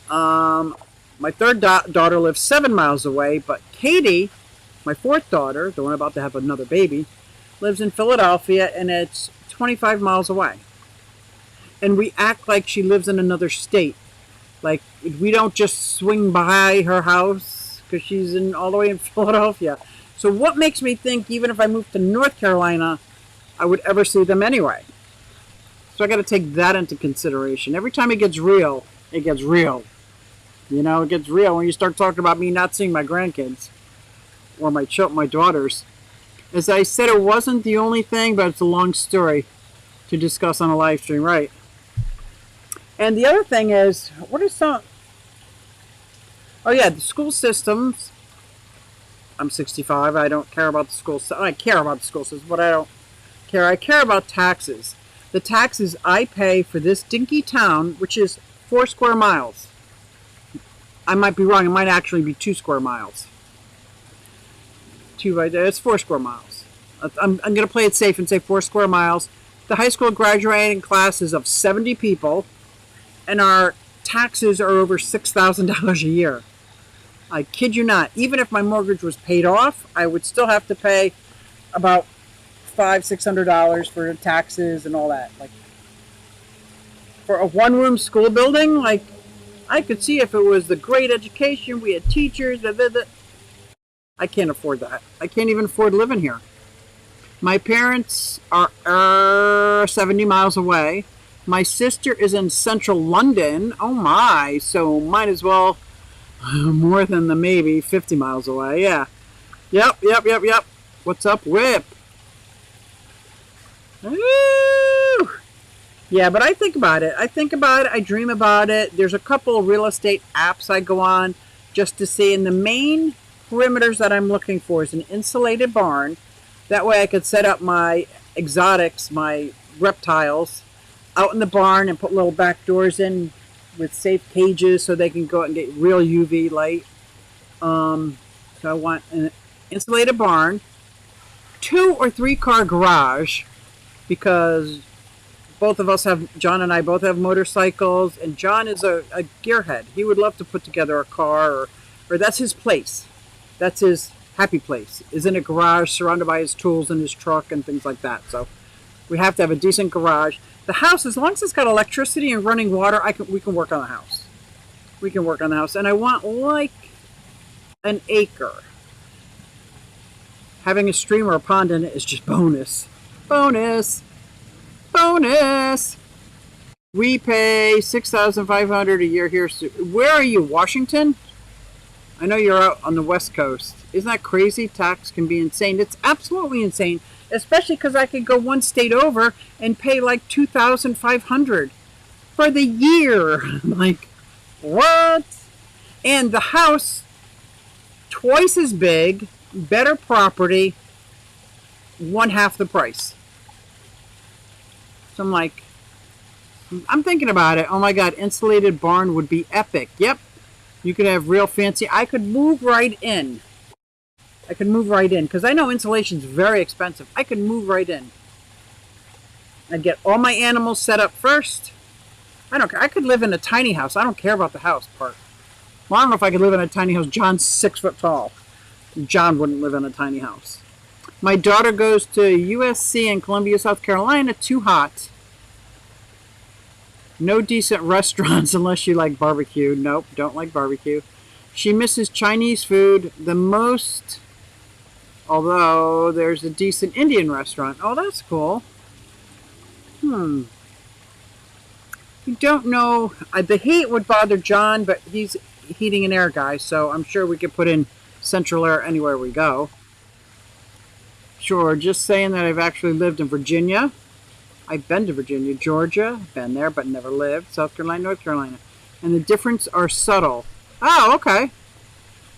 My third daughter lives 7 miles away, but Katie, my fourth daughter, the one about to have another baby, lives in Philadelphia, and it's 25 miles away. And we act like she lives in another state. Like, we don't just swing by her house because she's all the way in Philadelphia. So what makes me think even if I moved to North Carolina, I would ever see them anyway? So I got to take that into consideration. Every time it gets real, it gets real. You know, it gets real when you start talking about me not seeing my grandkids or my daughters. As I said, it wasn't the only thing, but it's a long story to discuss on a live stream, right? And the other thing is, what is some... Oh yeah, the school systems. I'm 65. I don't care about the school system. I care about the school system, but I don't care. I care about taxes. The taxes I pay for this dinky town, which is 4 square miles. I might be wrong. It might actually be 2 square miles. It's 4 square miles. I'm going to play it safe and say 4 square miles. The high school graduating class is of 70 people, and our taxes are over $6,000 a year. I kid you not. Even if my mortgage was paid off, I would still have to pay about $500-$600 for taxes and all that. Like, for a one-room school building, like, I could see if it was the great education, we had teachers, I can't afford that. I can't even afford living here. My parents are 70 miles away. My sister is in central London. Oh my, so might as well more than the maybe 50 miles away. Yeah. Yep. What's up, Whip? Woo! Yeah, but I think about it. I think about it. I dream about it. There's a couple of real estate apps I go on just to see. And the main perimeters that I'm looking for is an insulated barn. That way I could set up my exotics, my reptiles, out in the barn and put little back doors in with safe cages so they can go out and get real UV light. So I want an insulated barn, 2 or 3 car garage, because John and I both have motorcycles, and John is a gearhead. He would love to put together a car, or that's his place. That's his happy place, is in a garage surrounded by his tools and his truck and things like that. So we have to have a decent garage. The house, as long as it's got electricity and running water, we can work on the house. We can work on the house. And I want like an acre. Having a stream or a pond in it is just bonus. Bonus. Bonus. We pay $6,500 a year here. Where are you, Washington? I know you're out on the West Coast. Isn't that crazy? Tax can be insane. It's absolutely insane, especially because I could go one state over and pay like $2,500 for the year. Like, what? And the house, twice as big, better property, 1/2 the price. So I'm like, I'm thinking about it. Oh my God, insulated barn would be epic. Yep. You could have real fancy. I could move right in. Because I know insulation's very expensive. I could move right in. I'd get all my animals set up first. I don't care. I could live in a tiny house. I don't care about the house part. Well, I don't know if I could live in a tiny house. John's 6 foot tall. John wouldn't live in a tiny house. My daughter goes to USC in Columbia, South Carolina. Too hot. No decent restaurants unless you like barbecue. Nope, don't like barbecue. She misses Chinese food the most, although there's a decent Indian restaurant. Oh, that's cool. You don't know. The heat would bother John, but he's a heating and air guy, so I'm sure we could put in central air anywhere we go. Sure, just saying that I've actually lived in Virginia. I've been to Virginia, Georgia, been there but never lived, South Carolina, North Carolina. And the difference are subtle. Oh, okay.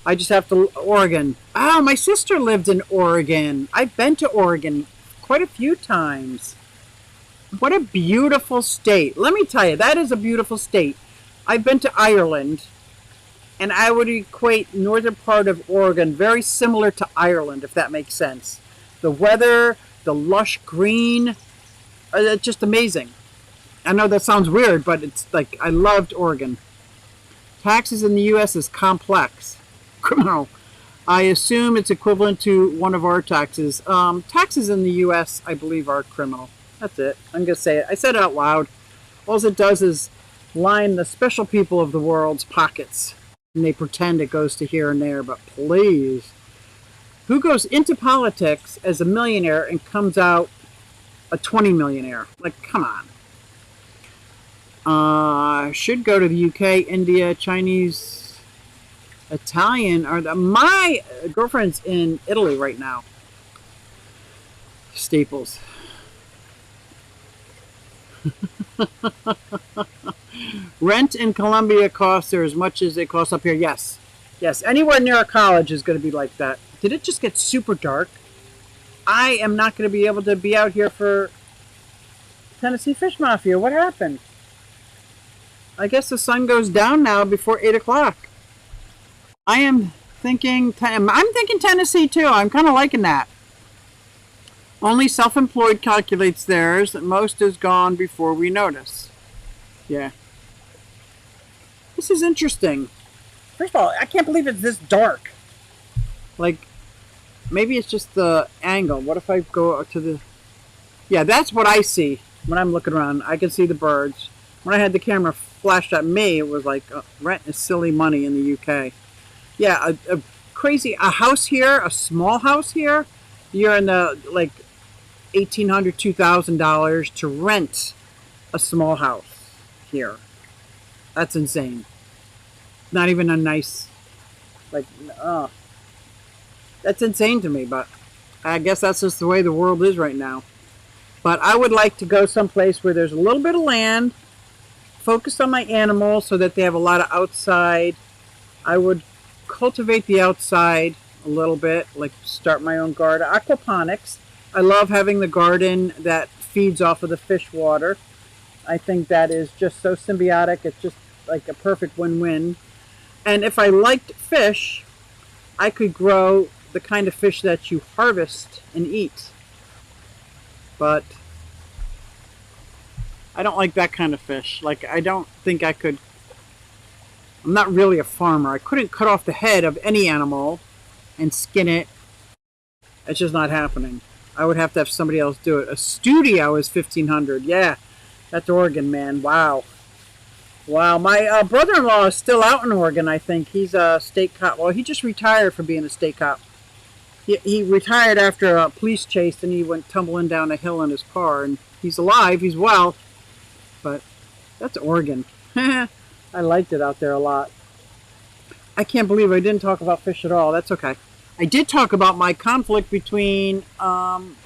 I just have to, Oregon. Oh, my sister lived in Oregon. I've been to Oregon quite a few times. What a beautiful state. Let me tell you, that is a beautiful state. I've been to Ireland, and I would equate northern part of Oregon very similar to Ireland, if that makes sense. The weather, the lush green, it's just amazing. I know that sounds weird, but it's like, I loved Oregon. Taxes in the U.S. is complex. Criminal. I assume it's equivalent to one of our taxes. Taxes in the U.S., I believe, are criminal. That's it. I'm going to say it. I said it out loud. All it does is line the special people of the world's pockets. And they pretend it goes to here and there, but please. Who goes into politics as a millionaire and comes out a 20 millionaire? Like, come on. Should go to the UK, India, Chinese, Italian. My girlfriend's in Italy right now. Staples. Rent in Colombia costs are as much as it costs up here. Yes. Yes. Anywhere near a college is going to be like that. Did it just get super dark? I am not going to be able to be out here for Tennessee Fish Mafia. What happened? I guess the sun goes down now before 8 o'clock. I'm thinking Tennessee too. I'm kind of liking that. Only self-employed calculates theirs. Most is gone before we notice. Yeah. This is interesting. First of all, I can't believe it's this dark. Like, maybe it's just the angle. What if I go to the... Yeah, that's what I see when I'm looking around. I can see the birds. When I had the camera flashed at me, it was like, rent is silly money in the UK. Yeah, a house here, a small house here, you're in the, like, $1,800, $2,000 to rent a small house here. That's insane. Not even a nice, like, that's insane to me, but I guess that's just the way the world is right now. But I would like to go someplace where there's a little bit of land, focus on my animals so that they have a lot of outside. I would cultivate the outside a little bit, like start my own garden. Aquaponics. I love having the garden that feeds off of the fish water. I think that is just so symbiotic. It's just like a perfect win-win. And if I liked fish, I could grow the kind of fish that you harvest and eat. But I don't like that kind of fish. Like, I don't think I could. I'm not really a farmer. I couldn't cut off the head of any animal and skin it. It's just not happening. I would have to have somebody else do it. A studio is $1,500. Yeah, that's Oregon, man. Wow. Wow. My brother-in-law is still out in Oregon, I think. He's a state cop. Well, he just retired from being a state cop. He retired after a police chase, and he went tumbling down a hill in his car. And he's alive. He's well. But that's Oregon. I liked it out there a lot. I can't believe I didn't talk about fish at all. That's okay. I did talk about my conflict between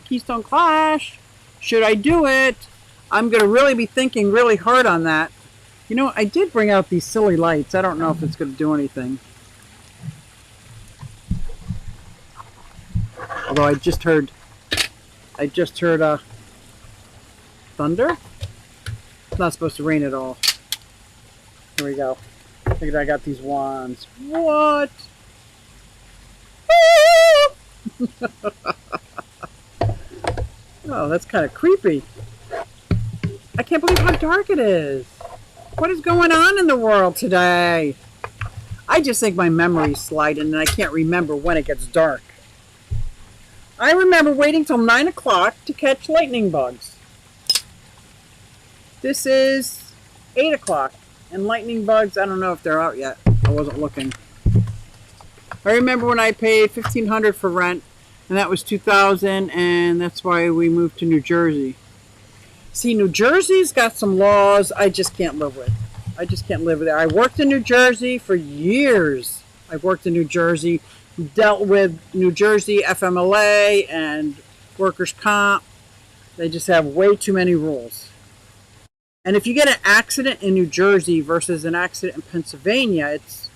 Keystone Clash. Should I do it? I'm going to really be thinking really hard on that. You know, I did bring out these silly lights. I don't know if it's going to do anything. Although I just heard thunder. It's not supposed to rain at all. Here we go. Look at, I got these wands. What? Oh, that's kind of creepy. I can't believe how dark it is. What is going on in the world today? I just think my memory's sliding and I can't remember when it gets dark. I remember waiting till 9 o'clock to catch lightning bugs. This is 8 o'clock. And lightning bugs, I don't know if they're out yet. I wasn't looking. I remember when I paid $1,500 for rent, and that was 2000, and that's why we moved to New Jersey. See, New Jersey's got some laws I just can't live with. I just can't live with it. I worked in New Jersey for years. I've worked in New Jersey, dealt with New Jersey FMLA and workers' comp. They just have way too many rules. And if you get an accident in New Jersey versus an accident in Pennsylvania, it's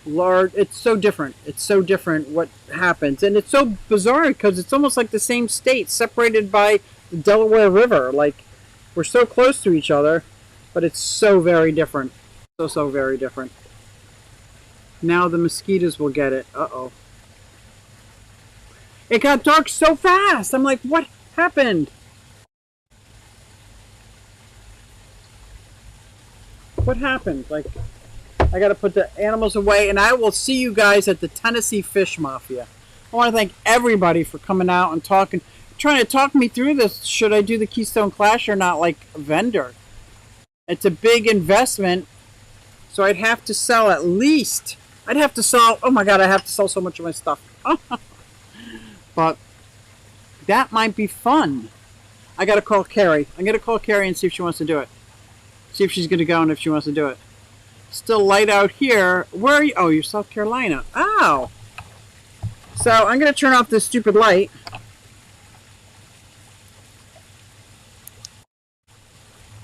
large. It's so different. It's so different what happens. And it's so bizarre because it's almost like the same state separated by the Delaware River. Like, we're so close to each other, but it's so very different. So very different. Now the mosquitoes will get it. Uh-oh. It got dark so fast. I'm like, what happened? What happened? Like, I got to put the animals away, and I will see you guys at the Tennessee Fish Mafia. I want to thank everybody for coming out and trying to talk me through this. Should I do the Keystone Clash or not, like a vendor? It's a big investment, so I'd have to sell at least. I'd have to sell. Oh my God, I have to sell so much of my stuff. But that might be fun. I got to call Carrie. I'm going to call Carrie and see if she wants to do it. See if she's going to go and if she wants to do it. Still light out here. Where are you? Oh, you're South Carolina. Oh. So I'm going to turn off this stupid light.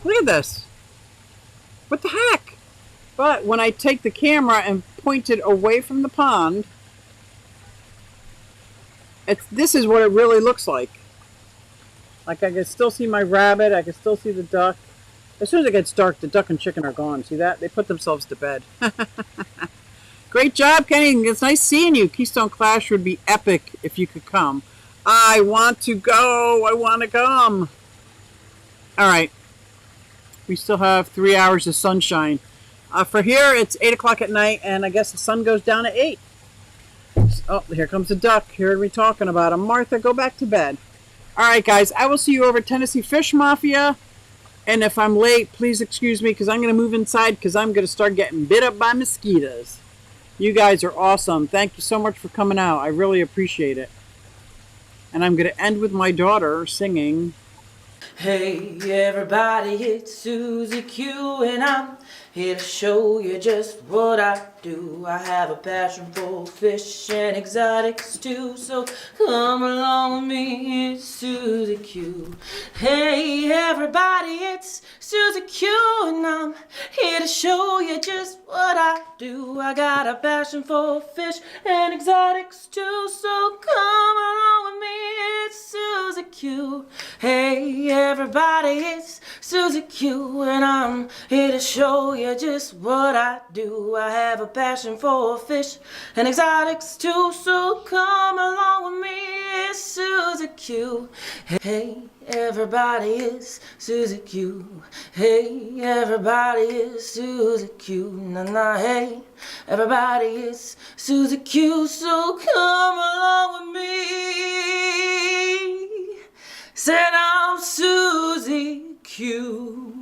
Look at this. What the heck? But when I take the camera and point it away from the pond, this is what it really looks like. Like, I can still see my rabbit. I can still see the duck. As soon as it gets dark, the duck and chicken are gone. See that? They put themselves to bed. Great job, Kenny. It's nice seeing you. Keystone Clash would be epic if you could come. I want to go. I want to come. All right. We still have 3 hours of sunshine. For here, it's 8 o'clock at night, and I guess the sun goes down at 8. Oh, here comes the duck. Here we talking about him. Martha, go back to bed. All right, guys. I will see you over at Tennessee Fish Mafia. And if I'm late, please excuse me because I'm going to move inside because I'm going to start getting bit up by mosquitoes. You guys are awesome. Thank you so much for coming out. I really appreciate it. And I'm going to end with my daughter singing. Hey everybody, it's Susie Q and I'm here to show you just what I do. I have a passion for fish and exotics too, so come along with me, it's Susie Susie Q. Hey everybody, it's Susie Q, and I'm here to show you just what I do. I got a passion for fish and exotics too, so come along with me, it's Susie Q. Hey everybody, it's Susie Q, and I'm here to show you just what I do. I have a passion for fish and exotics too, so come along with me, it's Susie Q. Hey everybody, it's Susie Q. Hey everybody, it's Susie Q. Na na, hey everybody, it's Susie Q, so come along with me. Said I'm Susie Q.